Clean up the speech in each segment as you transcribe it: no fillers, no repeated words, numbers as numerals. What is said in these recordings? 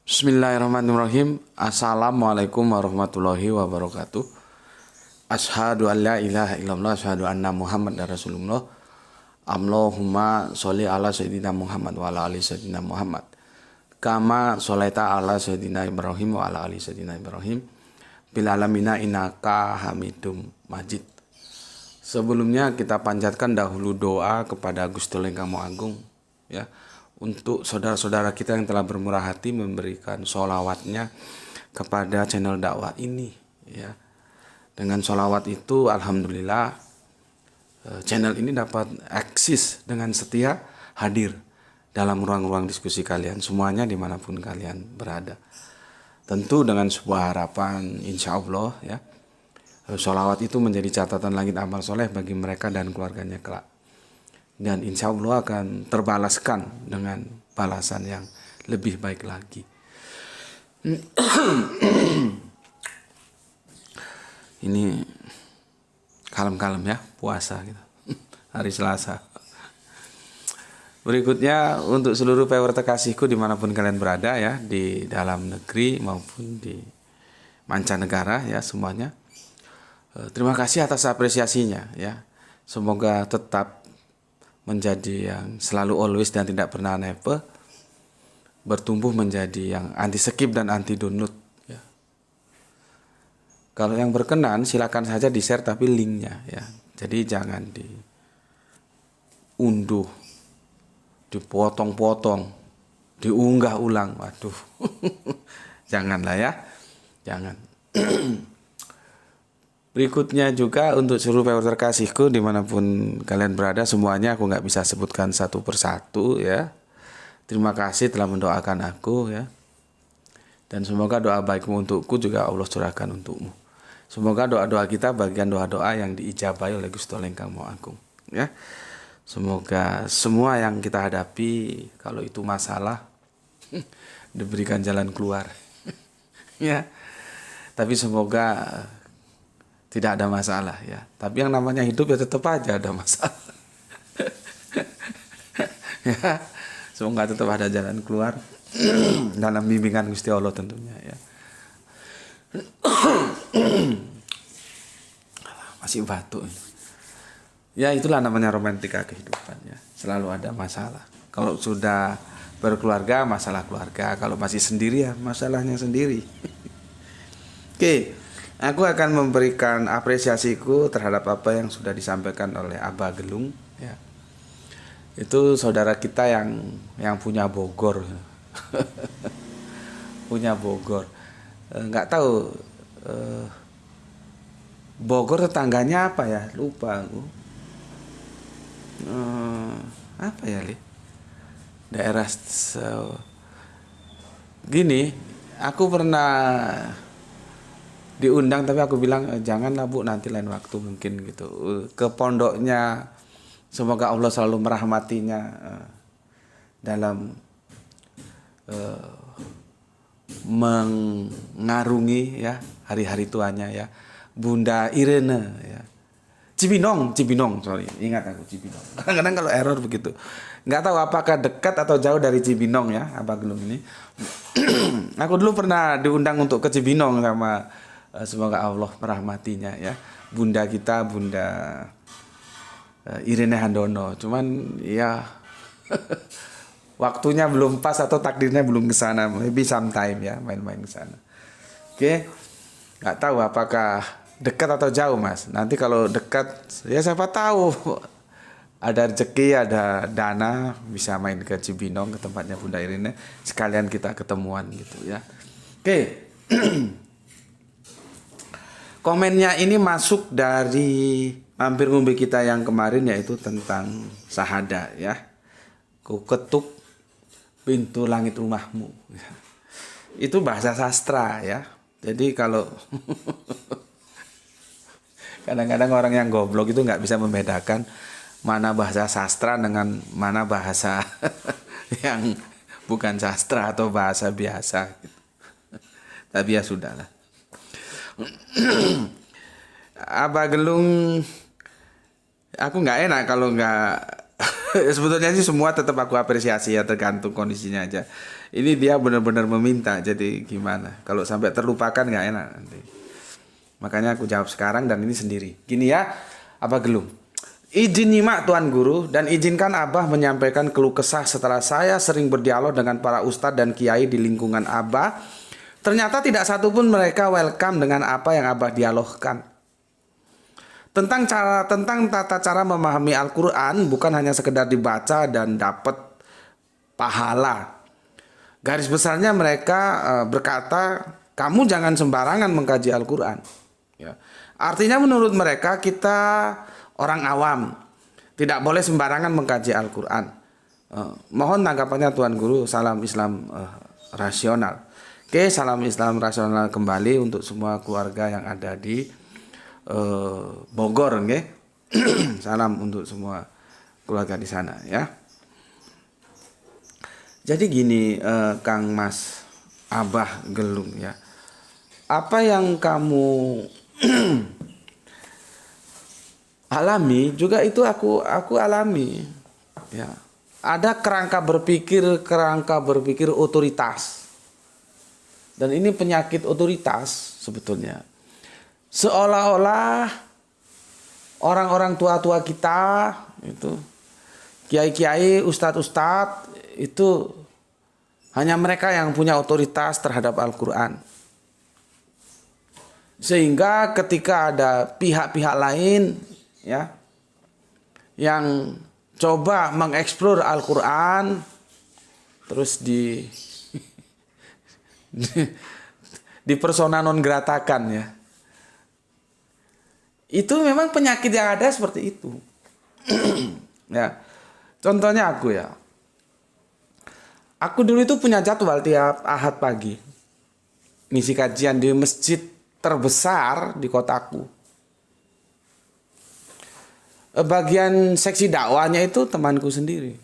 Bismillahirrahmanirrahim. Assalamualaikum warahmatullahi wabarakatuh. Asyhadu an la ilaha illallah, asyhadu anna Muhammad Rasulullah. Allahumma sholli ala sayyidina Muhammad wa ala ali sayyidina Muhammad. Kama sholaita ala sayyidina Ibrahim wa ala ali sayyidina Ibrahim. Bil alamina innaka Hamidum Majid. Sebelumnya kita panjatkan dahulu doa kepada Gusti Allah Ingkang Maha Agung, ya, untuk saudara-saudara kita yang telah bermurah hati memberikan sholawatnya kepada channel dakwah ini, ya. Dengan sholawat itu alhamdulillah channel ini dapat eksis dengan setia hadir dalam ruang-ruang diskusi kalian semuanya dimanapun kalian berada. Tentu dengan sebuah harapan insya Allah, ya, sholawat itu menjadi catatan langit amal soleh bagi mereka dan keluarganya kelak. Dan insya Allah akan terbalaskan dengan balasan yang lebih baik lagi. Ini kalem-kalem ya, puasa gitu. Hari Selasa. Berikutnya untuk seluruh pewarta kasihku dimanapun kalian berada, ya, di dalam negeri maupun di mancanegara, ya, semuanya. Terima kasih atas apresiasinya, ya. Semoga tetap menjadi yang selalu always dan tidak pernah never, bertumbuh menjadi yang anti skip dan anti download, ya. Kalau yang berkenan silakan saja di share tapi linknya, ya. Jadi jangan diunduh, dipotong-potong, diunggah ulang. Waduh. Janganlah, ya. Jangan. Berikutnya juga untuk seluruh pewarta kasihku dimanapun kalian berada semuanya, aku nggak bisa sebutkan satu persatu, ya. Terima kasih telah mendoakan aku, ya. Dan semoga doa baikmu untukku juga Allah curahkan untukmu. Semoga doa-doa kita bagian doa-doa yang diijabahi oleh Gusti Allah Ingkang Maha Agung, ya. Semoga semua yang kita hadapi, kalau itu masalah, diberikan jalan keluar, ya. Tapi semoga tidak ada masalah, ya. Tapi yang namanya hidup ya tetap aja ada masalah. Ya, semoga tetap ada jalan keluar dalam bimbingan Gusti Allah tentunya, ya. Masih batuk. Ya, itulah namanya romantika kehidupan, ya. Selalu ada masalah. Kalau sudah berkeluarga, masalah keluarga. Kalau masih sendiri, ya masalahnya sendiri. Oke. Aku akan memberikan apresiasiku terhadap apa yang sudah disampaikan oleh Abah Gelung, ya. Itu saudara kita yang punya Bogor. Punya Bogor. Nggak tahu Bogor tetangganya apa ya? Lupa aku. Apa ya, Li? Daerah gini, aku pernah diundang tapi aku bilang janganlah Bu, nanti lain waktu mungkin gitu, ke pondoknya. Semoga Allah selalu merahmatinya dalam mengarungi, ya, hari-hari tuanya, ya, Bunda Irene, ya. Cibinong, sorry, ingat aku Cibinong. Kadang-kadang kalau error begitu. Nggak tahu apakah dekat atau jauh dari Cibinong, ya, Abah Gelung ini. Aku dulu pernah diundang untuk ke Cibinong sama, semoga Allah merahmatinya, ya, Bunda kita, Bunda Irene Handono. Cuman ya waktunya belum pas atau takdirnya belum ke sana. Maybe sometime, ya, main-main ke sana. Oke. Nggak tahu apakah dekat atau jauh, Mas. Nanti kalau dekat, ya siapa tahu ada rezeki, ada dana, bisa main ke Cibinong, ke tempatnya Bunda Irene, sekalian kita ketemuan gitu, ya. Oke. Komennya ini masuk dari mampir ngumbi kita yang kemarin, yaitu tentang sahada, ya. Ku ketuk pintu langit rumahmu. Itu bahasa sastra, ya. Jadi kalau kadang-kadang orang yang goblok itu nggak bisa membedakan mana bahasa sastra dengan mana bahasa yang bukan sastra atau bahasa biasa, gitu. Tapi ya sudahlah. Abah Gelung, aku nggak enak kalau nggak Sebetulnya sih semua tetap aku apresiasi ya, tergantung kondisinya aja. Ini dia benar-benar meminta, jadi gimana? Kalau sampai terlupakan nggak enak nanti. Makanya aku jawab sekarang dan ini sendiri. Gini ya, Abah Gelung. Izin nyimak Tuan Guru dan izinkan Abah menyampaikan keluh kesah setelah saya sering berdialog dengan para ustadz dan kiai di lingkungan Abah. Ternyata tidak satupun mereka welcome dengan apa yang Abah dialogkan. Tentang tata cara memahami Al-Quran bukan hanya sekedar dibaca dan dapat pahala. Garis besarnya mereka berkata, kamu jangan sembarangan mengkaji Al-Quran. Ya. Artinya menurut mereka kita orang awam tidak boleh sembarangan mengkaji Al-Quran. Mohon tanggapannya Tuan Guru. Salam Islam rasional. Oke, salam Islam rasional kembali untuk semua keluarga yang ada di Bogor, okay? Salam untuk semua keluarga di sana ya. Jadi gini, Kang Mas Abah Gelung ya. Apa yang kamu alami juga itu aku alami ya. Ada kerangka berpikir otoritas, dan ini penyakit otoritas sebetulnya. Seolah-olah orang-orang tua-tua kita itu, kiai-kiai, ustadz-ustadz itu hanya mereka yang punya otoritas terhadap Al-Quran. Sehingga ketika ada pihak-pihak lain ya yang coba mengeksplor Al-Quran terus di persona non gratakan ya. Itu memang penyakit yang ada seperti itu. Ya. Contohnya aku ya. Aku dulu itu punya jadwal tiap Ahad pagi ngisi kajian di masjid terbesar di kotaku. Bagian seksi dakwahnya itu temanku sendiri.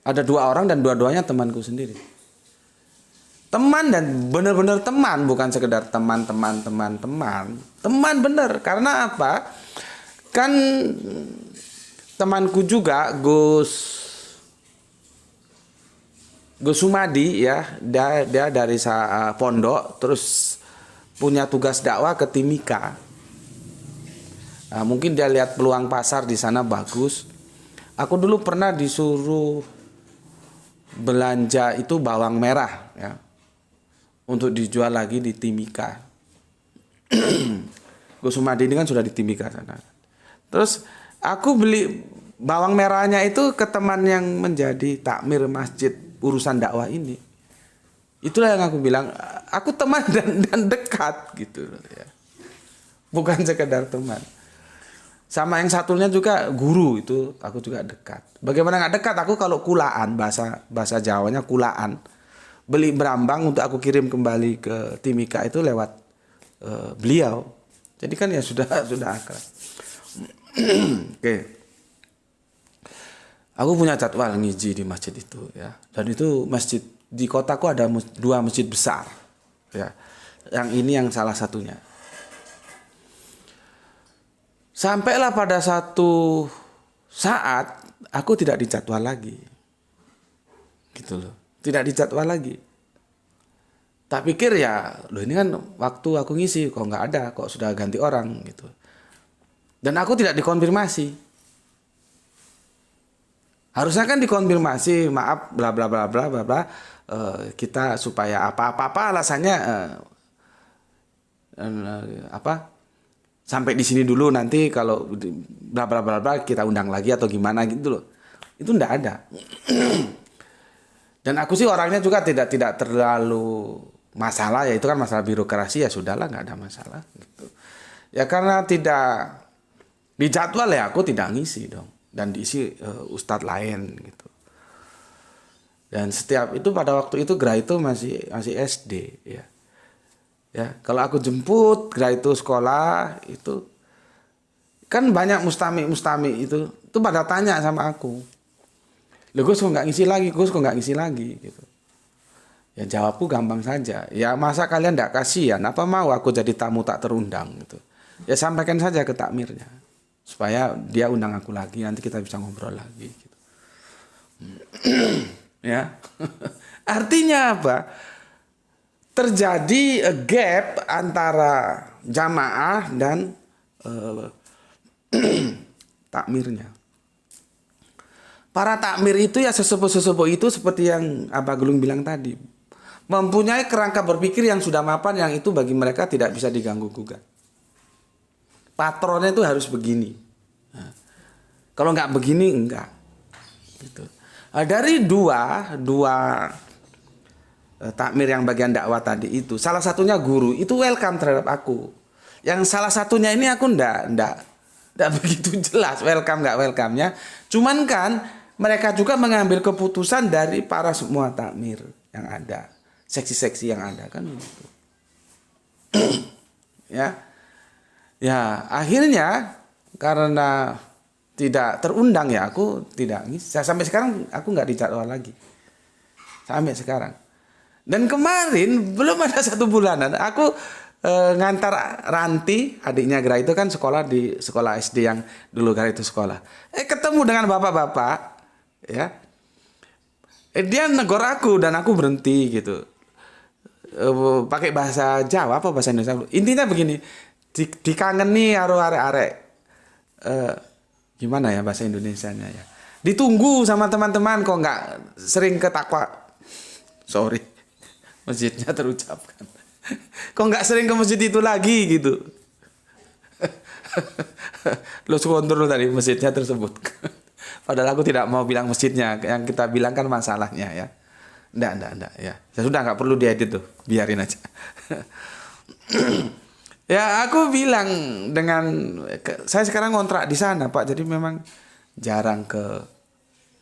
Ada 2 orang dan dua-duanya temanku sendiri. Teman dan benar-benar teman, bukan sekedar teman. Teman bener. Karena apa? Kan temanku juga Gus Sumadi ya, dia dari pondok terus punya tugas dakwah ke Timika. Nah, mungkin dia lihat peluang pasar di sana bagus. Aku dulu pernah disuruh belanja itu bawang merah ya, untuk dijual lagi di Timika. Gus Sumadi ini kan sudah di Timika sana. Terus aku beli bawang merahnya itu ke teman yang menjadi takmir masjid urusan dakwah ini. Itulah yang aku bilang, aku teman dan dekat gitu ya. Bukan sekedar teman. Sama yang satunya juga guru, itu aku juga dekat. Bagaimana nggak dekat? Aku kalau kulaan, bahasa Jawanya kulaan, beli berambang untuk aku kirim kembali ke Timika itu lewat beliau. Jadi kan ya sudah akrab. Oke. Aku punya jadwal ngiji di masjid itu ya. Dan itu masjid di kotaku ada 2 masjid besar ya. Yang ini yang salah satunya. Sampailah pada satu saat aku tidak dijadwal lagi. Gitu loh. Tidak dijadwal lagi. Tak pikir ya, loh ini kan waktu aku ngisi kok nggak ada, kok sudah ganti orang gitu. Dan aku tidak dikonfirmasi. Harusnya kan dikonfirmasi, maaf bla bla bla bla bla bla, kita supaya apa alasannya sampai di sini dulu, nanti kalau bla bla bla bla kita undang lagi atau gimana gitu loh. Itu ndak ada. Dan aku sih orangnya juga tidak terlalu masalah ya, itu kan masalah birokrasi ya sudahlah, nggak ada masalah gitu. Ya karena tidak dijadwal ya aku tidak ngisi dong, dan diisi ustadz lain gitu. Dan setiap itu pada waktu itu Gra itu masih SD ya. Ya, kalau aku jemput Gra itu sekolah itu kan banyak mustami itu pada tanya sama aku. Loh Gus kok nggak ngisi lagi gitu. Ya jawabku gampang saja. Ya masa kalian nggak kasihan? Apa mau aku jadi tamu tak terundang gitu? Ya sampaikan saja ke takmirnya. supaya dia undang aku lagi, nanti kita bisa ngobrol lagi gitu. Ya. Artinya apa? Terjadi gap antara jamaah dan takmirnya. Para takmir itu ya sesepuh-sesepuh itu seperti yang Abah Gelung bilang tadi, mempunyai kerangka berpikir yang sudah mapan, yang itu bagi mereka tidak bisa diganggu gugat. Patronnya itu harus begini. Nah, kalau nggak begini enggak. Gitu. Nah, dari dua takmir yang bagian dakwah tadi itu, salah satunya guru itu welcome terhadap aku. Yang salah satunya ini aku enggak begitu jelas welcome nggak welcome-nya. Cuman kan mereka juga mengambil keputusan dari para semua takmir yang ada, seksi-seksi yang ada kan begitu. Ya, akhirnya karena tidak terundang ya aku tidak. Sampai sekarang aku nggak dijadwal lagi. Sampai sekarang. Dan kemarin belum ada 1 bulanan aku ngantar Ranti, adiknya Gra itu kan sekolah di sekolah SD yang dulu Gra itu sekolah. Ketemu dengan bapak-bapak, ya. Dia negor aku dan aku berhenti gitu. Pakai bahasa Jawa apa bahasa Indonesia? Intinya begini, dikangeni aro arek-arek. Gimana ya bahasa Indonesianya ya? Ditunggu sama teman-teman kok nggak sering ke takwa. Sorry, masjidnya terucapkan. Kok nggak sering ke masjid itu lagi gitu. Lo kontrol tadi masjidnya tersebut. Padahal aku tidak mau bilang masjidnya, yang kita bilang kan masalahnya ya. Enggak ya. Ya sudah, nggak perlu diedit tuh, biarin aja. Ya aku bilang saya sekarang kontrak di sana Pak, jadi memang jarang ke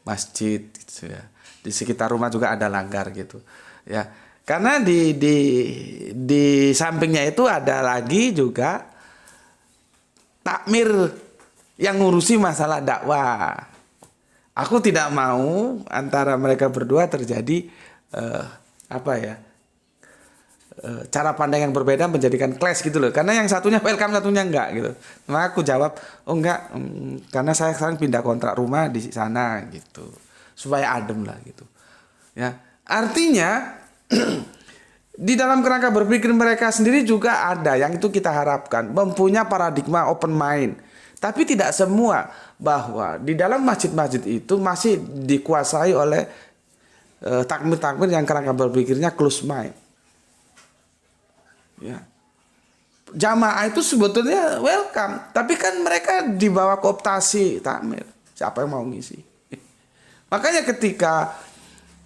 masjid gitu ya. Di sekitar rumah juga ada langgar gitu. Ya. Karena di sampingnya itu ada lagi juga takmir yang ngurusi masalah dakwah. Aku tidak mau antara mereka berdua terjadi cara pandang yang berbeda menjadikan clash gitu loh. Karena yang satunya welcome, satunya enggak gitu. Maka aku jawab, oh enggak, karena saya sekarang pindah kontrak rumah di sana gitu, supaya adem lah gitu. Ya, artinya di dalam kerangka berpikir mereka sendiri juga ada yang itu kita harapkan mempunyai paradigma open mind. Tapi tidak semua, bahwa di dalam masjid-masjid itu masih dikuasai oleh takmir-takmir yang kerangka berpikirnya close mind. Ya. Jamaah itu sebetulnya welcome, tapi kan mereka dibawa kooptasi takmir. Siapa yang mau ngisi? Makanya ketika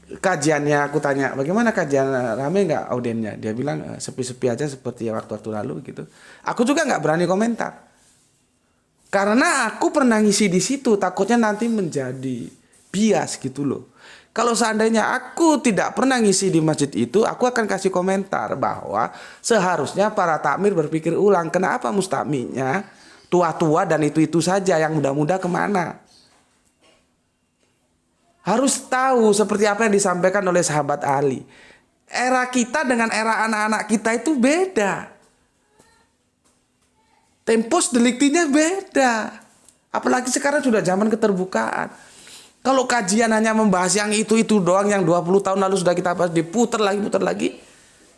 kajiannya aku tanya, bagaimana kajian, rame nggak audiennya? Dia bilang sepi-sepi aja seperti waktu-waktu lalu gitu. Aku juga nggak berani komentar. Karena aku pernah ngisi di situ, takutnya nanti menjadi bias gitu loh. Kalau seandainya aku tidak pernah ngisi di masjid itu, aku akan kasih komentar bahwa seharusnya para takmir berpikir ulang, kenapa mustakminya tua-tua dan itu-itu saja, yang muda-muda kemana? Harus tahu seperti apa yang disampaikan oleh sahabat Ali. Era kita dengan era anak-anak kita itu beda. Tempus deliktinya beda. Apalagi sekarang sudah zaman keterbukaan. Kalau kajian hanya membahas yang itu-itu doang, yang 20 tahun lalu sudah kita bahas, diputar lagi,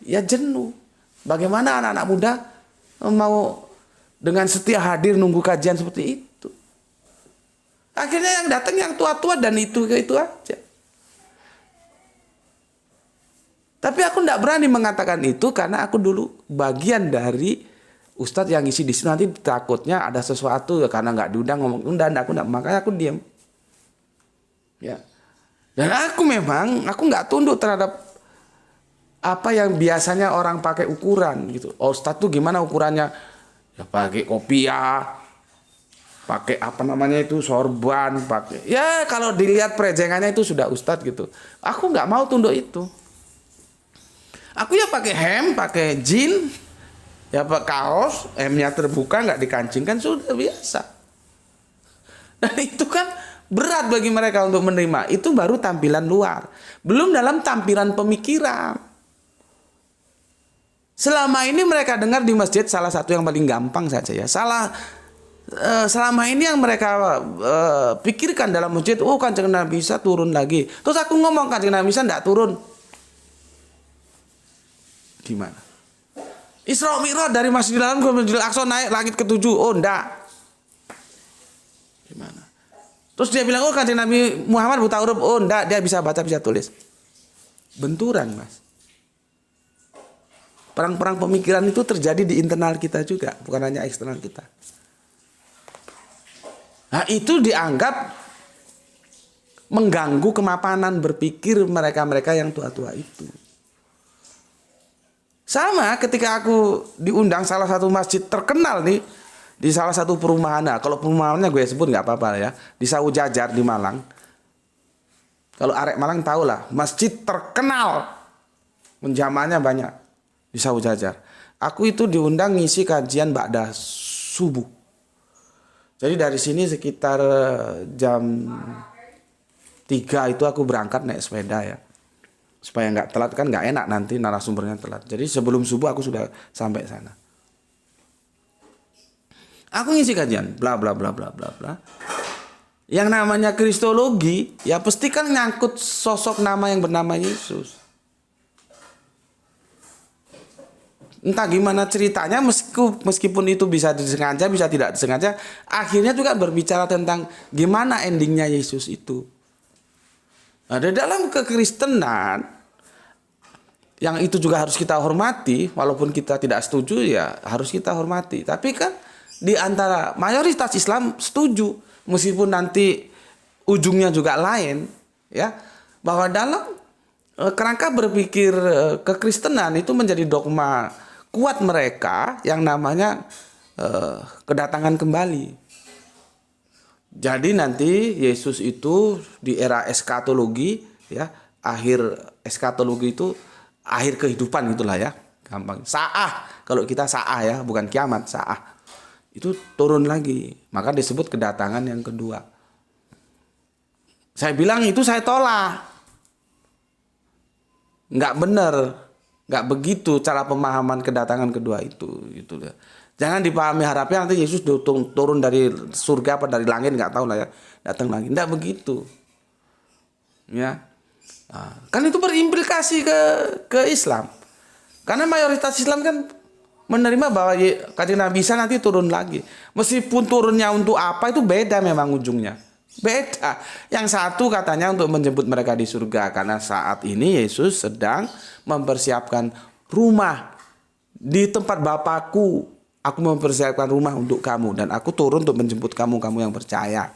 ya jenuh. Bagaimana anak-anak muda mau dengan setia hadir nunggu kajian seperti itu? Akhirnya yang datang yang tua-tua dan itu aja. Tapi aku tidak berani mengatakan itu karena aku dulu bagian dari ustadz yang isi di sini, nanti takutnya ada sesuatu karena nggak diundang ngomong aku enggak, makanya aku diam. Ya. Dan aku nggak tunduk terhadap apa yang biasanya orang pakai ukuran gitu. Oh, ustadz tuh gimana ukurannya? Ya pakai kopiah, pakai apa namanya itu sorban, pakai ya kalau dilihat prejengannya itu sudah ustadz gitu. Aku nggak mau tunduk itu. Aku ya pakai hem, pakai jean, ya pakai kaos, hemnya terbuka nggak dikancingkan, sudah biasa. Dan itu kan berat bagi mereka untuk menerima. Itu baru tampilan luar, belum dalam tampilan pemikiran. Selama ini mereka dengar di masjid salah satu yang paling gampang saja ya, selama ini yang mereka pikirkan dalam masjid, oh Kanjeng Nabi Isa turun lagi. Terus aku ngomong Kanjeng Nabi Isa enggak turun. Gimana? Isra Mi'raj dari Masjidil Haram ke Masjidil Aqsa naik langit ke-7. Oh enggak. Gimana? Terus dia bilang, oh Kanjeng Nabi Muhammad buta huruf. Oh enggak, dia bisa baca, bisa tulis. Benturan, Mas. Perang-perang pemikiran itu terjadi di internal kita juga, bukan hanya eksternal kita. Nah, itu dianggap mengganggu kemapanan berpikir mereka-mereka yang tua-tua itu. Sama ketika aku diundang salah satu masjid terkenal nih di salah satu perumahan. Nah, kalau perumahannya gue sebut nggak apa-apa ya, di Sawu Jajar di Malang. Kalau arek Malang tahu lah, masjid terkenal, menjamaahnya banyak di Sawu Jajar. Aku itu diundang ngisi kajian ba'da subuh. Jadi dari sini sekitar jam 3 itu aku berangkat naik sepeda ya. Supaya nggak telat, kan nggak enak nanti narasumbernya telat. Jadi sebelum subuh aku sudah sampai sana. Aku ngisi kajian, bla bla bla bla bla bla. Yang namanya kristologi, ya pasti kan nyangkut sosok nama yang bernama Yesus. Entah gimana ceritanya, meskipun itu bisa disengaja, bisa tidak disengaja, akhirnya juga berbicara tentang gimana endingnya Yesus itu. Nah, di dalam kekristenan, yang itu juga harus kita hormati, walaupun kita tidak setuju ya harus kita hormati. Tapi kan di antara mayoritas Islam setuju, meskipun nanti ujungnya juga lain, ya, bahwa dalam kerangka berpikir kekristenan itu menjadi dogma kuat mereka yang namanya kedatangan kembali. Jadi nanti Yesus itu di era eskatologi, ya, akhir eskatologi itu akhir kehidupan itulah ya, gampang. Sa'ah, kalau kita sa'ah ya, bukan kiamat, sa'ah. Itu turun lagi, maka disebut kedatangan yang kedua. Saya bilang itu saya tolak. Nggak benar, nggak begitu cara pemahaman kedatangan kedua itu, gitu ya. Jangan dipahami harapnya nanti Yesus turun dari surga apa dari langit, nggak tahu lah ya, datang lagi. Nggak begitu, ya. Nah, kan itu berimplikasi ke Islam, karena mayoritas Islam kan menerima bahwa Kanjeng Nabi Isa nanti turun lagi. Meskipun turunnya untuk apa itu beda, memang ujungnya beda. Yang satu katanya untuk menjemput mereka di surga, karena saat ini Yesus sedang mempersiapkan rumah di tempat Bapakku. Aku mempersiapkan rumah untuk kamu dan aku turun untuk menjemput kamu, kamu yang percaya.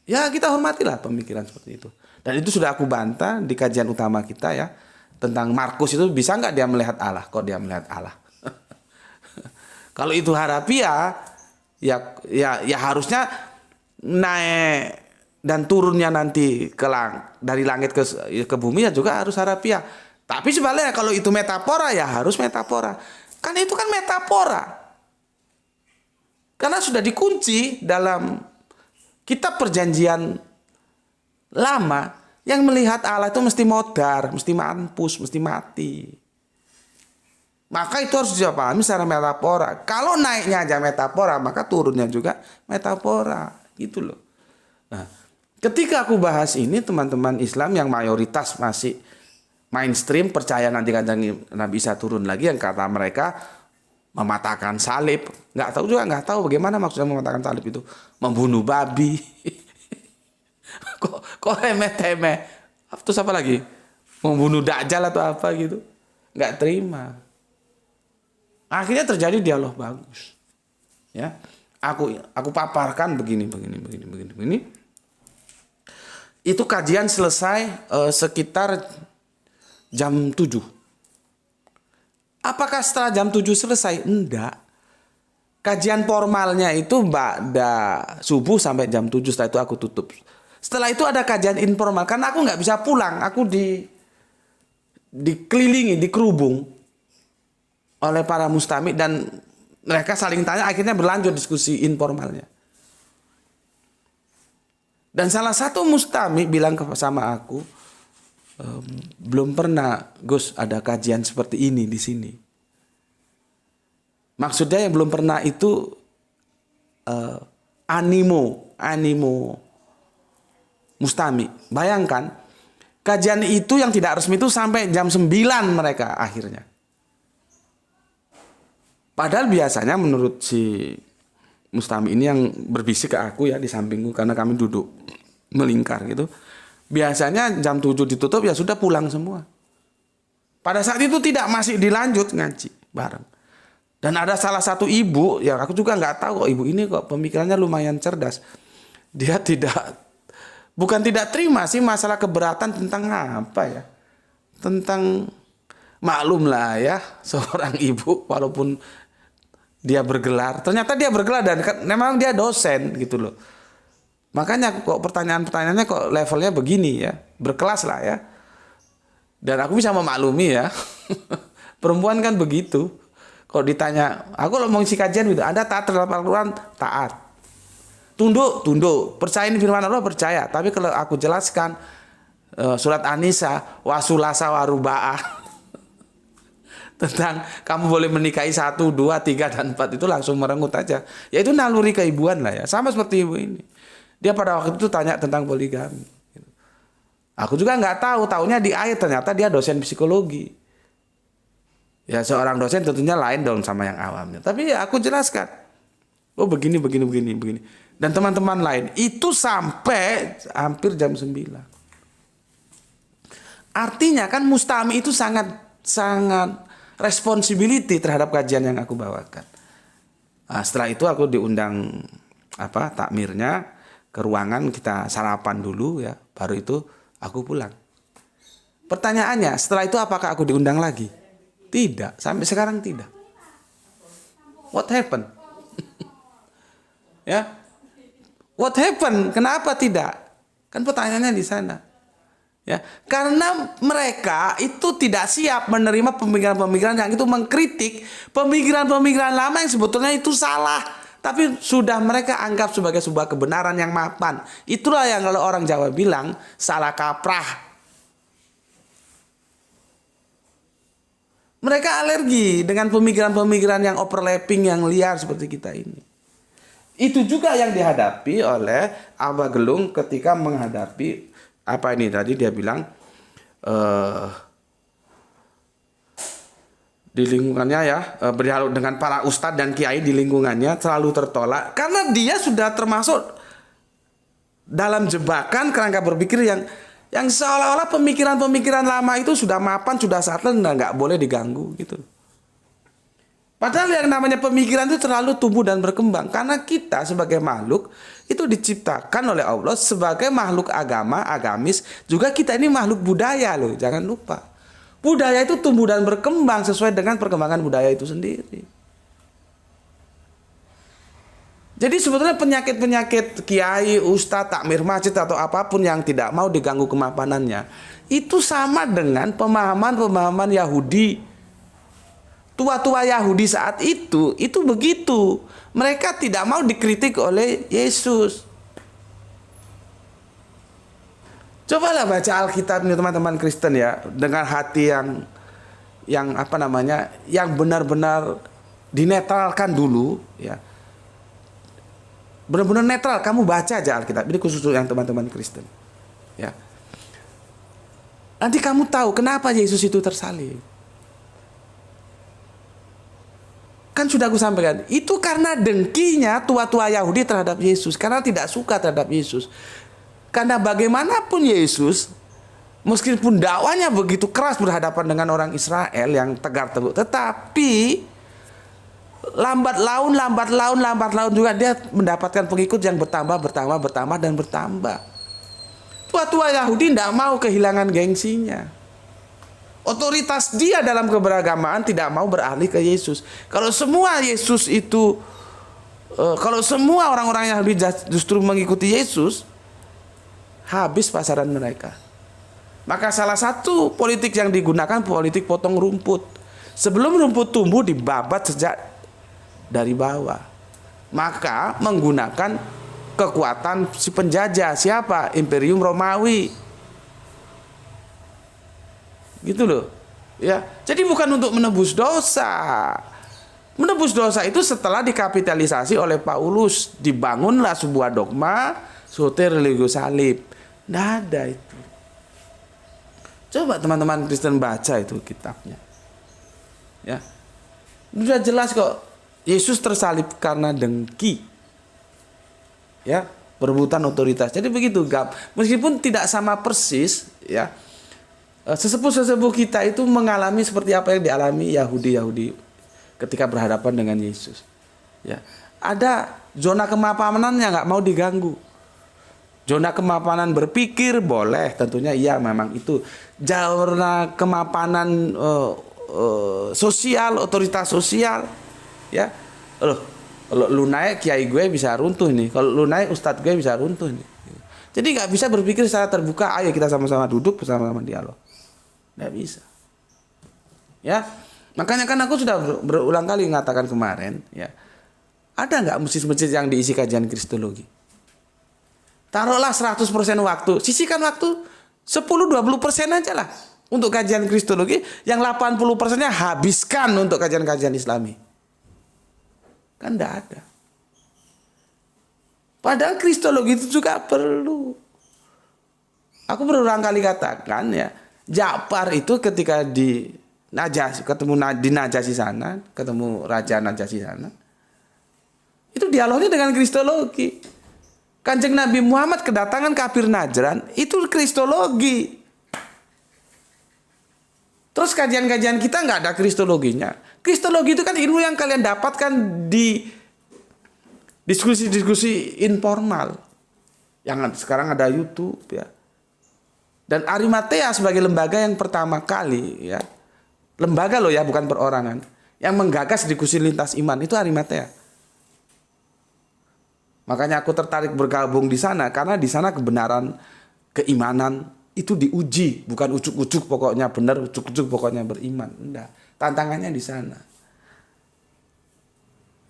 Ya, kita hormatilah pemikiran seperti itu. Dan itu sudah aku bantah di kajian utama kita ya, tentang Markus itu bisa nggak dia melihat Allah? Kok dia melihat Allah? Kalau itu harafiah, ya harusnya naik dan turunnya nanti dari langit ke bumi ya juga harus harafiah. Tapi sebaliknya kalau itu metafora ya harus metafora. Kan itu kan metafora. Karena sudah dikunci dalam kitab perjanjian lama, yang melihat Allah itu mesti modar, mesti mampus, mesti mati. Maka itu harus dipahami secara metafora. Kalau naiknya aja metafora, maka turunnya juga metafora. Gitu loh. Nah, ketika aku bahas ini, teman-teman Islam yang mayoritas masih mainstream percaya nanti Kanjeng Nabi Isa turun lagi, yang kata mereka mematahkan salib, nggak tahu bagaimana maksudnya mematahkan salib itu, membunuh babi. kok remeh-temeh. Terus apa lagi? Membunuh Dajjal atau apa gitu? Nggak terima. Akhirnya terjadi dialog bagus. Ya, aku paparkan begini. Itu kajian selesai sekitar jam 7. Apakah setelah jam 7 selesai? Enggak. Kajian formalnya itu ba'da subuh sampai jam 7, setelah itu aku tutup. Setelah itu ada kajian informal, karena aku nggak bisa pulang. Aku dikelilingi, dikerubung oleh para mustami, dan mereka saling tanya, akhirnya berlanjut diskusi informalnya. Dan salah satu mustami bilang sama aku, belum pernah Gus ada kajian seperti ini di sini. Maksudnya yang belum pernah itu animo Mustami. Bayangkan, kajian itu yang tidak resmi itu sampai jam 9 mereka akhirnya. Padahal biasanya menurut si Mustami ini yang berbisik ke aku ya di sampingku, karena kami duduk melingkar gitu. Biasanya jam 7 ditutup ya sudah pulang semua. Pada saat itu tidak, masih dilanjut ngaji bareng. Dan ada salah satu ibu, yang aku juga nggak tahu kok ibu ini kok pemikirannya lumayan cerdas. Dia bukan tidak terima sih masalah keberatan tentang apa ya. Tentang, maklum lah ya, seorang ibu walaupun dia bergelar, ternyata dia bergelar dan memang dia dosen gitu loh. Makanya kok pertanyaan-pertanyaannya kok levelnya begini ya, berkelas lah ya. Dan aku bisa memaklumi ya. Perempuan kan begitu. Kalau ditanya, aku kalau mau isi kajian gitu, Anda taat terhadap Al-Quran? Taat. Tunduk. Percayain firman Allah, percaya. Tapi kalau aku jelaskan surat An-Nisa, wasulasa waruba'ah, tentang kamu boleh menikahi 1, 2, 3, dan 4, itu langsung merengut aja. Ya itu naluri keibuan lah ya. Sama seperti ibu ini. Dia pada waktu itu tanya tentang poligami. Aku juga nggak tahu, taunya di akhir ternyata dia dosen psikologi. Ya seorang dosen tentunya lain dong sama yang awamnya. Tapi ya aku jelaskan. Oh begini. Dan teman-teman lain. Itu sampai hampir jam 9. Artinya kan Mustami itu sangat responsibility terhadap kajian yang aku bawakan. Nah, setelah itu aku diundang takmirnya ke ruangan, kita sarapan dulu ya. Baru itu aku pulang. Pertanyaannya, setelah itu apakah aku diundang lagi? Tidak, sampai sekarang tidak. What happened? Ya, what happened? Kenapa tidak? Kan pertanyaannya di sana. Ya, karena mereka itu tidak siap menerima pemikiran-pemikiran yang itu mengkritik pemikiran-pemikiran lama yang sebetulnya itu salah, tapi sudah mereka anggap sebagai sebuah kebenaran yang mapan. Itulah yang kalau orang Jawa bilang salah kaprah. Mereka alergi dengan pemikiran-pemikiran yang overlapping, yang liar seperti kita ini. Itu juga yang dihadapi oleh Abah Gelung ketika menghadapi tadi dia bilang di lingkungannya ya, berdialog dengan para ustadz dan kiai di lingkungannya selalu tertolak karena dia sudah termasuk dalam jebakan kerangka berpikir yang seolah-olah pemikiran-pemikiran lama itu sudah mapan, sudah saatnya nggak boleh diganggu gitu. Padahal yang namanya pemikiran itu terlalu tumbuh dan berkembang. Karena kita sebagai makhluk itu diciptakan oleh Allah sebagai makhluk agamis. Juga kita ini makhluk budaya loh, jangan lupa. Budaya itu tumbuh dan berkembang sesuai dengan perkembangan budaya itu sendiri. Jadi sebetulnya penyakit-penyakit kiai, ustadz, takmir masjid atau apapun yang tidak mau diganggu kemapanannya, itu sama dengan pemahaman-pemahaman Yahudi. Tua-tua Yahudi saat itu begitu. Mereka tidak mau dikritik oleh Yesus. Cobalah baca Alkitab nih teman-teman Kristen ya, dengan hati yang benar-benar dinetralkan dulu ya. Benar-benar netral, kamu baca aja Alkitab. Ini khusus yang teman-teman Kristen. Ya. Nanti kamu tahu kenapa Yesus itu tersalib. Kan sudah aku sampaikan, itu karena dengkinya tua-tua Yahudi terhadap Yesus, karena tidak suka terhadap Yesus. Karena bagaimanapun Yesus, meskipun dakwanya begitu keras berhadapan dengan orang Israel yang tegar tembuk, tetapi lambat laun juga dia mendapatkan pengikut yang bertambah dan bertambah. Tua-tua Yahudi tidak mau kehilangan gengsinya. Otoritas dia dalam keberagamaan tidak mau beralih ke Yesus. Kalau semua orang-orang Yahudi justru mengikuti Yesus, habis pasaran mereka. Maka salah satu politik yang digunakan politik potong rumput. Sebelum rumput tumbuh dibabat sejak dari bawah. Maka menggunakan kekuatan si penjajah. Siapa? Imperium Romawi. Gitu loh. Ya. Jadi bukan untuk menebus dosa. Menebus menebus dosa itu setelah dikapitalisasi oleh Paulus. Dibangunlah sebuah dogma soteriologio salib. Nggak ada itu. Coba teman-teman Kristen baca itu kitabnya. Ya. Sudah jelas kok. Yesus tersalib karena dengki. Ya, perebutan otoritas. Jadi begitu, Gap. Meskipun tidak sama persis, ya. Sesepuh-sesepuh kita itu mengalami seperti apa yang dialami Yahudi ketika berhadapan dengan Yesus. Ya, ada zona kemapanan yang nggak mau diganggu. Zona kemapanan berpikir boleh, tentunya iya memang itu. Zona kemapanan sosial, otoritas sosial, ya. Kalau lu naik kiai gue bisa runtuh nih. Kalau lu naik ustadz gue bisa runtuh nih. Jadi nggak bisa berpikir secara terbuka. Ayo kita sama-sama duduk bersama-sama dialog. Nggak bisa. Ya, makanya kan aku sudah berulang kali mengatakan kemarin, ya. Ada nggak masjid-masjid yang diisi kajian kristologi? Taruhlah 100% waktu, sisihkan waktu 10-20% aja lah untuk kajian kristologi, yang 80%-nya habiskan untuk kajian-kajian Islami. Kan nggak ada. Padahal kristologi itu juga perlu. Aku berulang kali katakan, ya, Ja'far itu ketika di Najasyi, ketemu di Najasyi sana, ketemu Raja Najasyi sana, itu dialognya dengan kristologi. Kanjeng Nabi Muhammad kedatangan kafir Najran, itu kristologi. Terus kajian-kajian kita nggak ada kristologinya. Kristologi itu kan ilmu yang kalian dapatkan di diskusi-diskusi informal. Yang sekarang ada YouTube, ya. Dan Arimatea sebagai lembaga yang pertama kali, ya. Lembaga loh ya, bukan perorangan. Yang menggagas diskusi lintas iman itu Arimatea. Makanya aku tertarik bergabung di sana, karena di sana kebenaran keimanan itu diuji, bukan ujuk-ujuk pokoknya benar, ujuk-ujuk pokoknya beriman. Enggak, tantangannya di sana.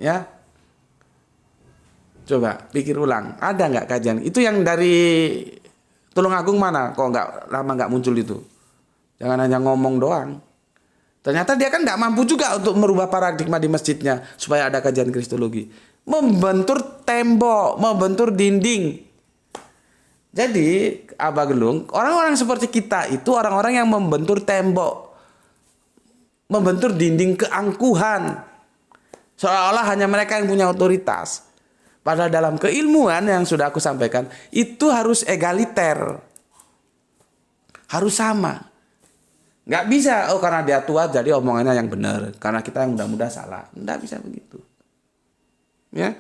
Ya. Coba pikir ulang, ada nggak kajian? Itu yang dari Tulungagung mana? Kok nggak muncul itu? Jangan hanya ngomong doang. Ternyata dia kan nggak mampu juga untuk merubah paradigma di masjidnya supaya ada kajian kristologi. Membentur tembok, membentur dinding. Jadi, Abah Gelung, orang-orang seperti kita itu orang-orang yang membentur tembok, membentur dinding keangkuhan, seolah-olah hanya mereka yang punya otoritas. Padahal dalam keilmuan yang sudah aku sampaikan, itu harus egaliter. Harus sama. Nggak bisa, oh karena dia tua jadi omongannya yang benar. Karena kita yang muda-muda salah. Nggak bisa begitu. Ya,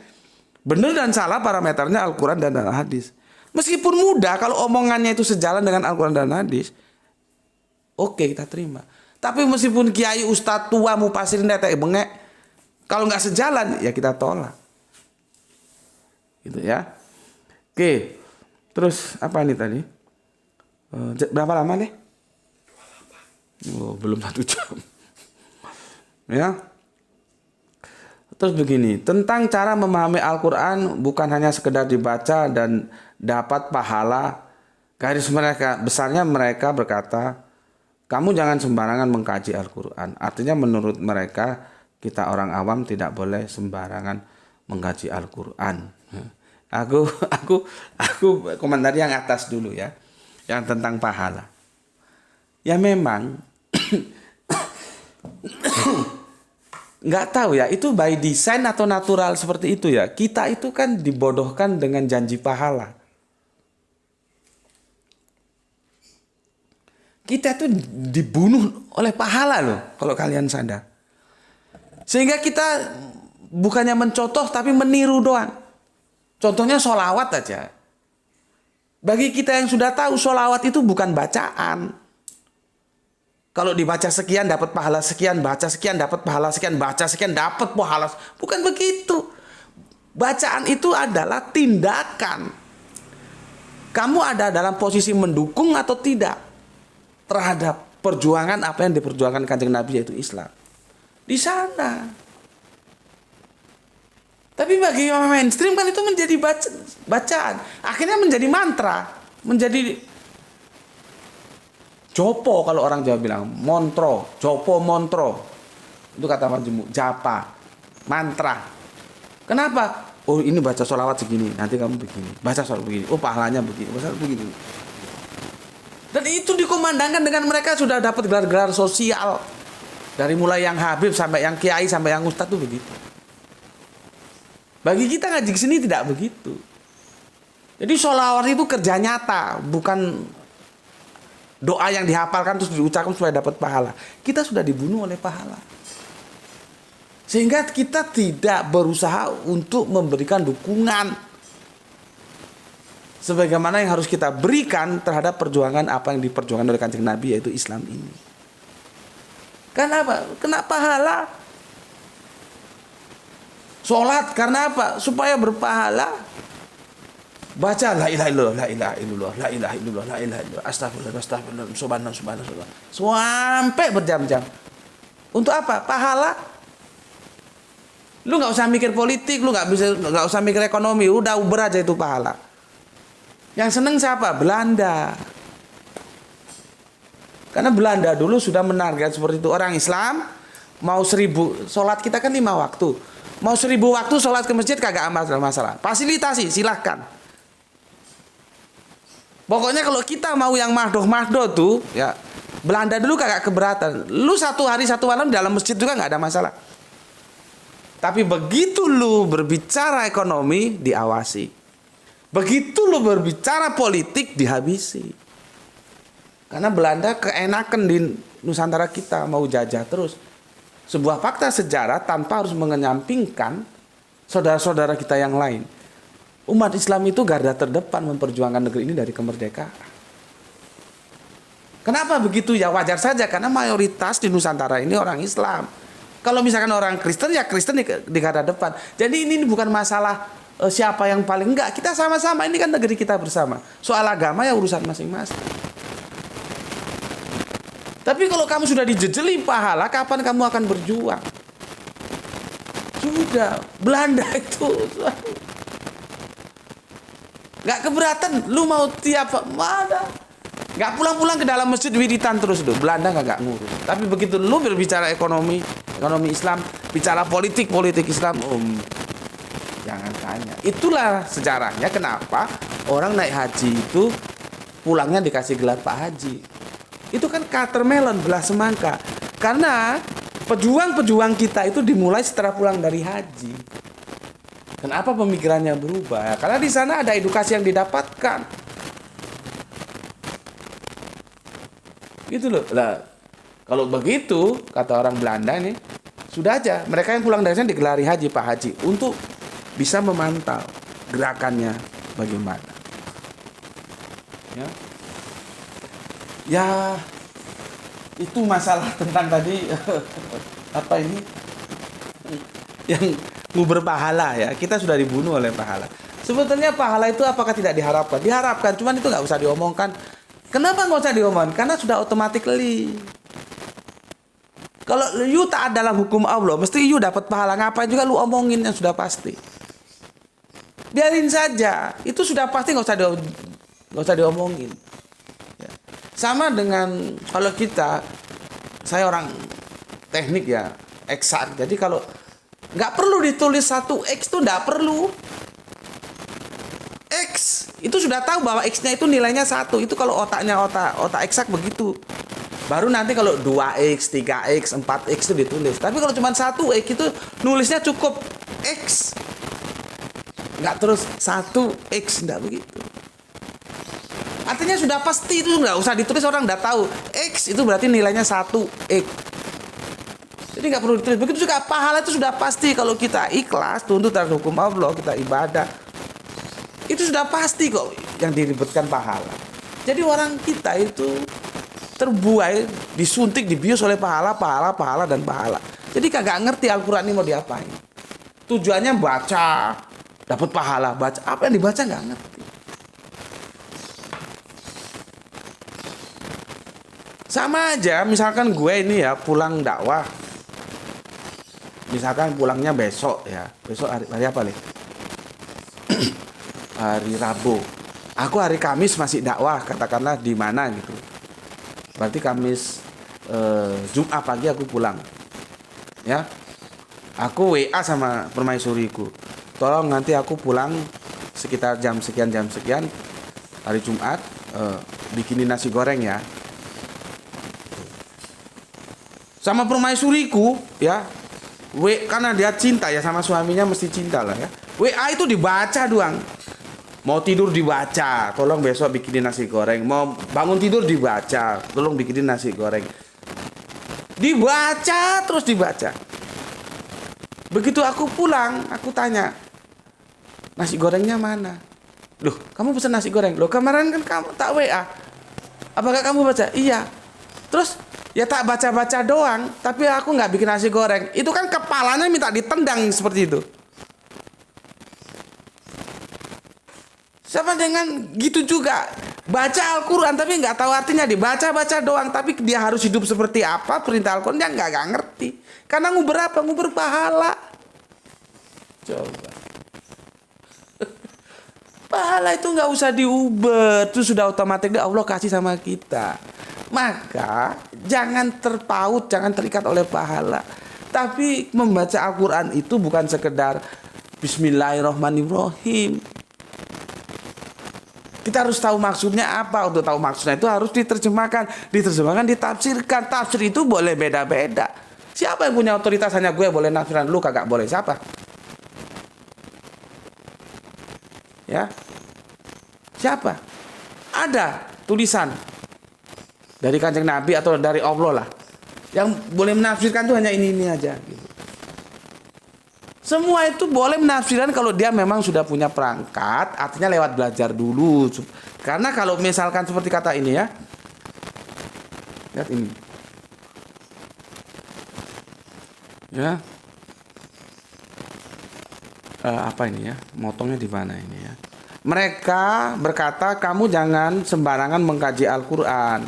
benar dan salah parameternya Al-Quran dan Al-Hadis. Meskipun muda, kalau omongannya itu sejalan dengan Al-Quran dan Hadis, oke, kita terima. Tapi meskipun kiai, ustadz tua, mufasirin, netek, bengek, kalau nggak sejalan, ya kita tolak. Gitu ya. Oke. Terus apa nih tadi? Berapa lama nih? Oh, belum 1 jam. Ya. Terus begini, tentang cara memahami Al-Quran bukan hanya sekedar dibaca dan dapat pahala. Garis besarnya mereka berkata, kamu jangan sembarangan mengkaji Al-Quran. Artinya menurut mereka, kita orang awam tidak boleh sembarangan mengkaji Al-Quran. Aku komentar yang atas dulu ya, yang tentang pahala. Ya memang nggak tahu ya, itu by design atau natural seperti itu ya. Kita itu kan dibodohkan dengan janji pahala. Kita itu dibunuh oleh pahala loh, kalau kalian sadar. Sehingga kita bukannya mencontoh tapi meniru doang. Contohnya sholawat aja. Bagi kita yang sudah tahu sholawat itu bukan bacaan. Kalau dibaca sekian dapat pahala sekian, baca sekian dapat pahala sekian, baca sekian dapat pahala. Bukan begitu. Bacaan itu adalah tindakan. Kamu ada dalam posisi mendukung atau tidak terhadap perjuangan apa yang diperjuangkan Kanjeng Nabi, yaitu Islam. Di sana. Tapi bagi orang mainstream kan itu menjadi bacaan. Akhirnya menjadi mantra. Menjadi jopo kalau orang Jawa bilang. Montro. Jopo montro. Itu kata majemuk. Japa. mantra. Kenapa? Oh ini baca sholawat segini, nanti kamu begini. Baca sholawat begini, oh pahalanya begini, baca begini. Dan itu dikumandangkan dengan mereka sudah dapat gelar-gelar sosial. Dari mulai yang habib sampai yang kiai sampai yang ustadz tuh begitu. Bagi kita ngaji sini tidak begitu. Jadi sholawat itu kerja nyata, bukan doa yang dihafalkan terus diucapkan supaya dapat pahala. Kita sudah dibunuh oleh pahala. Sehingga kita tidak berusaha untuk memberikan dukungan sebagaimana yang harus kita berikan terhadap perjuangan apa yang diperjuangkan oleh Kanjeng Nabi, yaitu Islam ini. Karena apa? Kena pahala. Sholat karena apa? Supaya berpahala. Baca la ilaha illallah, la ilaha illallah, la ilaha illallah, la ilaha illallah, astagfirullah, astagfirullah, subhanallah, subhanallah, sampai berjam-jam. Untuk apa? Pahala. Lu nggak usah mikir politik, lu nggak usah mikir ekonomi, udah uber aja itu pahala. Yang seneng siapa? Belanda. Karena Belanda dulu sudah menarget seperti itu. Orang Islam mau 1000 sholat, kita kan 5 waktu. Mau 1000 waktu sholat ke masjid kagak masalah. Fasilitasi, silahkan. Pokoknya kalau kita mau yang mahdoh-mahdoh tuh, ya Belanda dulu kagak keberatan. Lu 1 hari 1 malam dalam masjid juga nggak ada masalah. Tapi begitu lu berbicara ekonomi, diawasi. Begitu lu berbicara politik, dihabisi. Karena Belanda keenakan di Nusantara kita, mau jajah terus. Sebuah fakta sejarah tanpa harus mengenyampingkan saudara-saudara kita yang lain. Umat Islam itu garda terdepan memperjuangkan negeri ini dari kemerdekaan. Kenapa begitu? Ya wajar saja, karena mayoritas di Nusantara ini orang Islam. Kalau misalkan orang Kristen, ya Kristen di garda depan. Jadi ini bukan masalah siapa yang paling enggak. Kita sama-sama, ini kan negeri kita bersama. Soal agama ya urusan masing-masing. Tapi kalau kamu sudah dijejeli pahala, kapan kamu akan berjuang? Sudah, Belanda itu nggak keberatan. Lu mau tiap mana? Nggak pulang-pulang ke dalam masjid wiritan terus tuh. Belanda nggak ngurus. Tapi begitu lu berbicara ekonomi Islam, bicara politik Islam, jangan tanya. Itulah sejarahnya kenapa orang naik haji itu pulangnya dikasih gelar Pak Haji. Itu kan watermelon, belah semangka. Karena pejuang-pejuang kita itu dimulai setelah pulang dari haji. Kenapa pemikirannya berubah? Karena di sana ada edukasi yang didapatkan. Gitu loh. Lah, kalau begitu, kata orang Belanda ini, sudah aja. Mereka yang pulang dari sana digelari haji, Pak Haji. Untuk bisa memantau gerakannya bagaimana. Ya, itu masalah tentang tadi apa ini yang mau berpahala ya. Kita sudah dibunuh oleh pahala. Sebetulnya pahala itu apakah tidak diharapkan? Diharapkan, cuman itu nggak usah diomongkan. Kenapa nggak usah diomongkan? Karena sudah automatically. Kalau you taat dalam hukum Allah, mesti you dapat pahala. Ngapain juga lu omongin yang sudah pasti? Biarin saja. Itu sudah pasti, nggak usah diomongin. Ya. Sama dengan kalau saya orang teknik ya, eksak. Jadi kalau nggak perlu ditulis 1x itu nggak perlu. X itu sudah tahu bahwa X-nya itu nilainya 1. Itu kalau otak eksak begitu. Baru nanti kalau 2x, 3x, 4x itu ditulis. Tapi kalau cuma 1x itu nulisnya cukup X. Nggak terus 1x, nggak begitu. Artinya sudah pasti, itu nggak usah ditulis, orang udah tahu. X itu berarti nilainya 1x. Jadi nggak perlu ditulis. Begitu juga pahala itu sudah pasti. Kalau kita ikhlas, tunduk terhadap hukum Allah, kita ibadah, itu sudah pasti kok yang diribetkan pahala. Jadi orang kita itu terbuai, disuntik, dibius oleh pahala, dan pahala. Jadi kagak ngerti Al-Quran ini mau diapain. Tujuannya baca, dapat pahala. Baca apa yang dibaca nggak ngerti. Sama aja, misalkan gue ini ya pulang dakwah. Misalkan pulangnya besok ya. Besok hari apa nih? Hari Rabu. Aku hari Kamis masih dakwah, katakanlah di mana gitu. Berarti Kamis Jumat pagi aku pulang. Ya. Aku WA sama permaisuriku, tolong nanti aku pulang sekitar jam sekian hari Jumat, bikinin nasi goreng ya. Sama permaisuriku ya, karena dia cinta ya sama suaminya, mesti cinta lah ya. WA itu dibaca doang. Mau tidur dibaca, tolong besok bikinin nasi goreng. Mau bangun tidur dibaca, tolong bikinin nasi goreng. Dibaca terus dibaca. Begitu aku pulang, aku tanya, nasi gorengnya mana? Loh, kamu pesan nasi goreng? Loh, kemarin kan kamu tak WA. Apakah kamu baca? Iya. Terus ya tak baca-baca doang, tapi aku nggak bikin nasi goreng. Itu kan kepalanya minta ditendang seperti itu. Sama dengan gitu juga, baca Al-Quran tapi nggak tahu artinya, dibaca-baca doang, tapi dia harus hidup seperti apa perintah Al-Quran dia nggak ngerti. Karena nguber apa? Nguber pahala. Coba. Pahala itu nggak usah diuber, itu sudah otomatis Allah kasih sama kita. Maka jangan terpaut, jangan terikat oleh pahala. Tapi membaca Al-Quran itu bukan sekedar Bismillahirrahmanirrahim. Kita harus tahu maksudnya apa. Untuk tahu maksudnya itu harus diterjemahkan, ditafsirkan. Tafsir itu boleh beda-beda. Siapa yang punya otoritas? Hanya gue boleh nafsiran, lu kagak boleh. Siapa? Ya, siapa? Ada tulisan dari Kanjeng Nabi atau dari Allah lah, yang boleh menafsirkan itu hanya ini aja gitu. Semua itu boleh menafsirkan kalau dia memang sudah punya perangkat, artinya lewat belajar dulu. Karena kalau misalkan seperti kata ini ya, lihat ini, ya, apa ini ya, motongnya di mana ini ya? Mereka berkata, kamu jangan sembarangan mengkaji Al-Quran.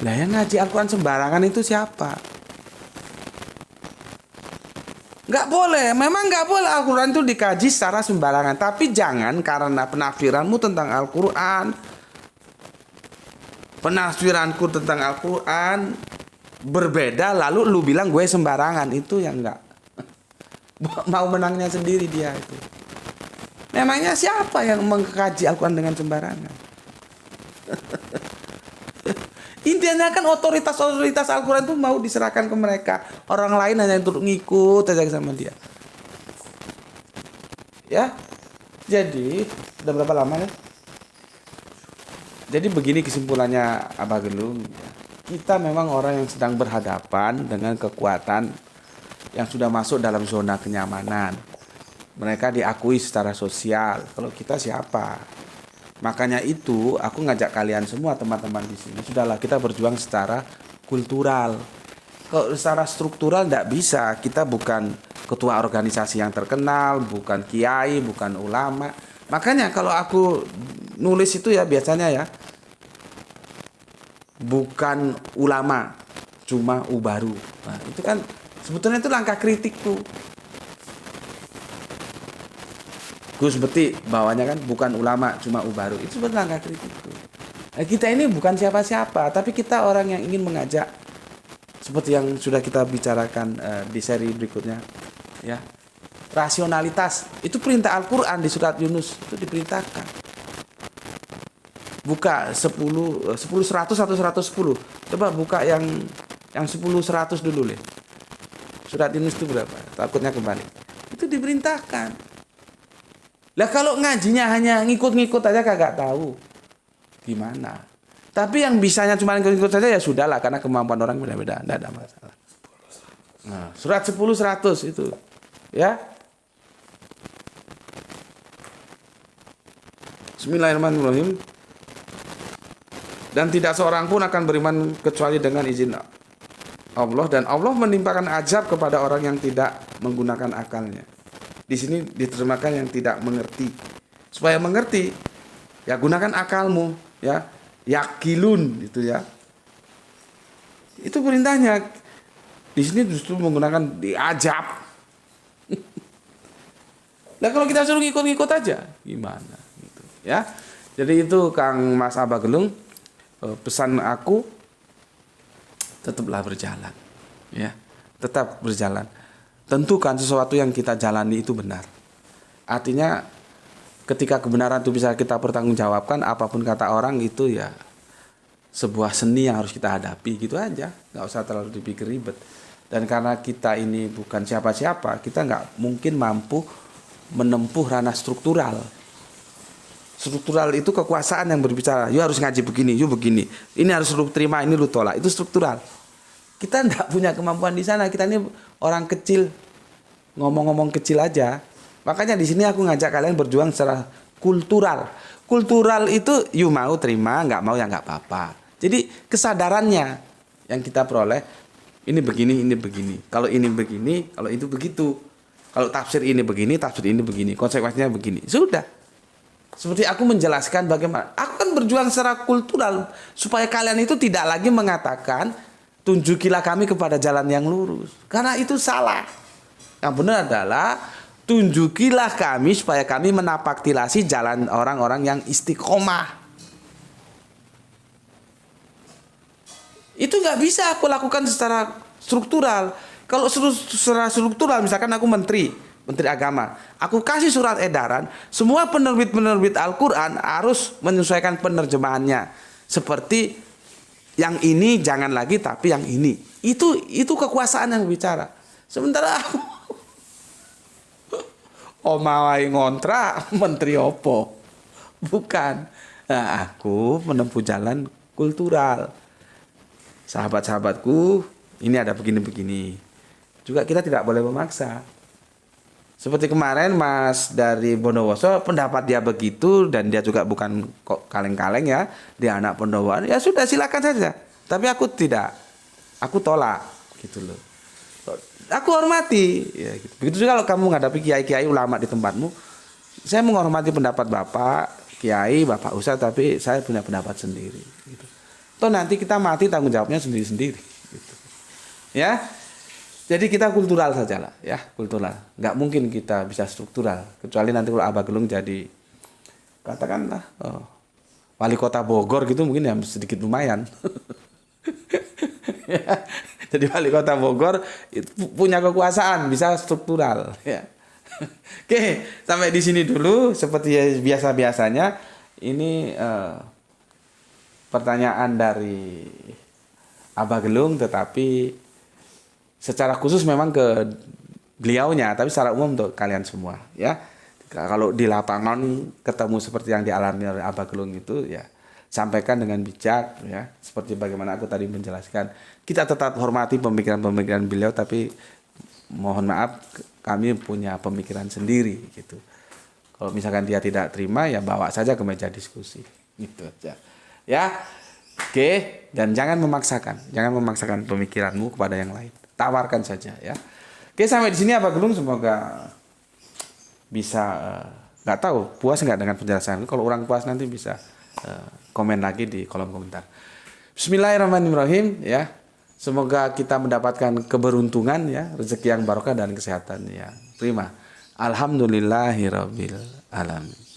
Lah yang ngaji Al-Quran sembarangan itu siapa? Nggak boleh, memang nggak boleh Al-Quran itu dikaji secara sembarangan. Tapi jangan karena penafsiranmu tentang Al-Quran, penafsiranku tentang Al-Quran berbeda, lalu lu bilang gue sembarangan. Itu yang nggak mau menangnya sendiri dia itu. Memangnya siapa yang mengkaji Al-Quran dengan sembarangan? Intinya kan otoritas Al-Quran itu mau diserahkan ke mereka. Orang lain hanya untuk ngikut aja sama dia. Ya. Jadi, udah berapa lama ya? Jadi begini kesimpulannya Abah Gelung. Kita memang orang yang sedang berhadapan dengan kekuatan yang sudah masuk dalam zona kenyamanan. Mereka diakui secara sosial. Kalau kita siapa? Makanya itu aku ngajak kalian semua teman-teman di sini, sudahlah kita berjuang secara kultural. Kalau secara struktural tidak bisa, kita bukan ketua organisasi yang terkenal, bukan kiai, bukan ulama. Makanya kalau aku nulis itu ya biasanya ya, bukan ulama, cuma ubaru. Nah, itu kan sebetulnya itu langkah kritik tuh. Gus Beti bawahnya kan bukan ulama cuma ubaru. Itu sebenarnya langkah kritik itu. Nah, kita ini bukan siapa-siapa, tapi kita orang yang ingin mengajak seperti yang sudah kita bicarakan di seri berikutnya ya. Rasionalitas itu perintah Al-Qur'an di surat Yunus itu diperintahkan. Buka 10 100 atau 110. Coba buka yang 10 100 dulu deh. Surat Yunus itu berapa? Takutnya kembali. Itu diperintahkan. Lah kalau ngajinya hanya ngikut-ngikut aja kagak tahu gimana. Tapi yang bisanya cuma ngikut-ngikut saja ya sudahlah, karena kemampuan orang beda-beda, enggak ada masalah. Nah, surat 10 100 itu. Ya. Bismillahirrahmanirrahim. Dan tidak seorang pun akan beriman kecuali dengan izin Allah, dan Allah menimpakan azab kepada orang yang tidak menggunakan akalnya. Di sini diterjemahkan yang tidak mengerti. Supaya mengerti, ya gunakan akalmu, ya. Yakilun itu ya. Itu perintahnya. Di sini justru menggunakan diajab. Nah kalau kita suruh ngikut-ngikut aja, gimana? Gitu, ya. Jadi itu Kang Mas Abah Gelung, pesan aku tetaplah berjalan, ya. Tetap berjalan. tentukan sesuatu yang kita jalani itu benar. Artinya ketika kebenaran itu bisa kita pertanggungjawabkan, apapun kata orang itu ya sebuah seni yang harus kita hadapi, gitu aja. Nggak usah terlalu dipikir ribet. Dan karena kita ini bukan siapa-siapa, kita nggak mungkin mampu menempuh ranah struktural. Struktural itu kekuasaan yang berbicara, you harus ngaji begini, you begini. Ini harus lu terima, ini lu tolak. Itu struktural. Kita enggak punya kemampuan di sana. Kita ini orang kecil, ngomong-ngomong kecil aja. Makanya di sini aku ngajak kalian berjuang secara kultural. Kultural itu you mau terima, nggak mau ya nggak apa-apa. Jadi kesadarannya yang kita peroleh, ini begini, ini begini. Kalau ini begini, kalau itu begitu. Kalau tafsir ini begini, tafsir ini begini. Konsekuensinya begini. Sudah. Seperti aku menjelaskan bagaimana. Aku kan berjuang secara kultural supaya kalian itu tidak lagi mengatakan tunjukilah kami kepada jalan yang lurus. Karena itu salah. Yang benar adalah tunjukilah kami supaya kami menapaktilasi jalan orang-orang yang istiqomah. Itu nggak bisa aku lakukan secara struktural. Kalau secara struktural, misalkan aku menteri agama, aku kasih surat edaran, semua penerbit Al-Quran harus menyesuaikan penerjemahannya. Seperti yang ini jangan lagi, tapi yang ini. Itu kekuasaan yang bicara. Sementara aku omawai ngontra menteri opo. Bukan. Nah, aku menempuh jalan kultural. Sahabat-sahabatku, ini ada begini-begini. Juga kita tidak boleh memaksa. Seperti kemarin Mas dari Bondowoso, pendapat dia begitu dan dia juga bukan kok kaleng-kaleng ya, dia anak Bondowoso. Ya sudah, silakan saja. Tapi aku tidak. Aku tolak gitu loh. Aku hormati ya, gitu. Begitu juga kalau kamu menghadapi kiai-kiai ulama di tempatmu. Saya menghormati pendapat Bapak, kiai, Bapak Ustadz, tapi saya punya pendapat sendiri gitu. Toh nanti kita mati tanggung jawabnya sendiri-sendiri gitu. Ya. Jadi kita kultural saja lah, ya kultural. Nggak mungkin kita bisa struktural, kecuali nanti kalau Abah Gelung jadi, katakanlah wali kota Bogor gitu, mungkin ya sedikit lumayan. Ya, jadi wali kota Bogor itu punya kekuasaan, bisa struktural. Ya. Oke, sampai di sini dulu. Seperti biasa-biasanya, ini pertanyaan dari Abah Gelung, tetapi secara khusus memang ke beliaunya, tapi secara umum untuk kalian semua ya. Kalau di lapangan ketemu seperti yang dialami oleh Abah Gelung itu ya, sampaikan dengan bijak ya, seperti bagaimana aku tadi menjelaskan. Kita tetap hormati pemikiran-pemikiran beliau, tapi mohon maaf kami punya pemikiran sendiri gitu. Kalau misalkan dia tidak terima ya bawa saja ke meja diskusi gitu aja. Ya. Oke, dan jangan memaksakan pemikiranmu kepada yang lain. Tawarkan saja ya. Oke, sampai di sini Abah Gelung, semoga bisa nggak tahu puas nggak dengan penjelasan. Kalau orang puas nanti bisa komen lagi di kolom komentar. Bismillahirrahmanirrahim ya. Semoga kita mendapatkan keberuntungan ya, rezeki yang barokah dan kesehatan yang prima. Alhamdulillahirabbil alamin.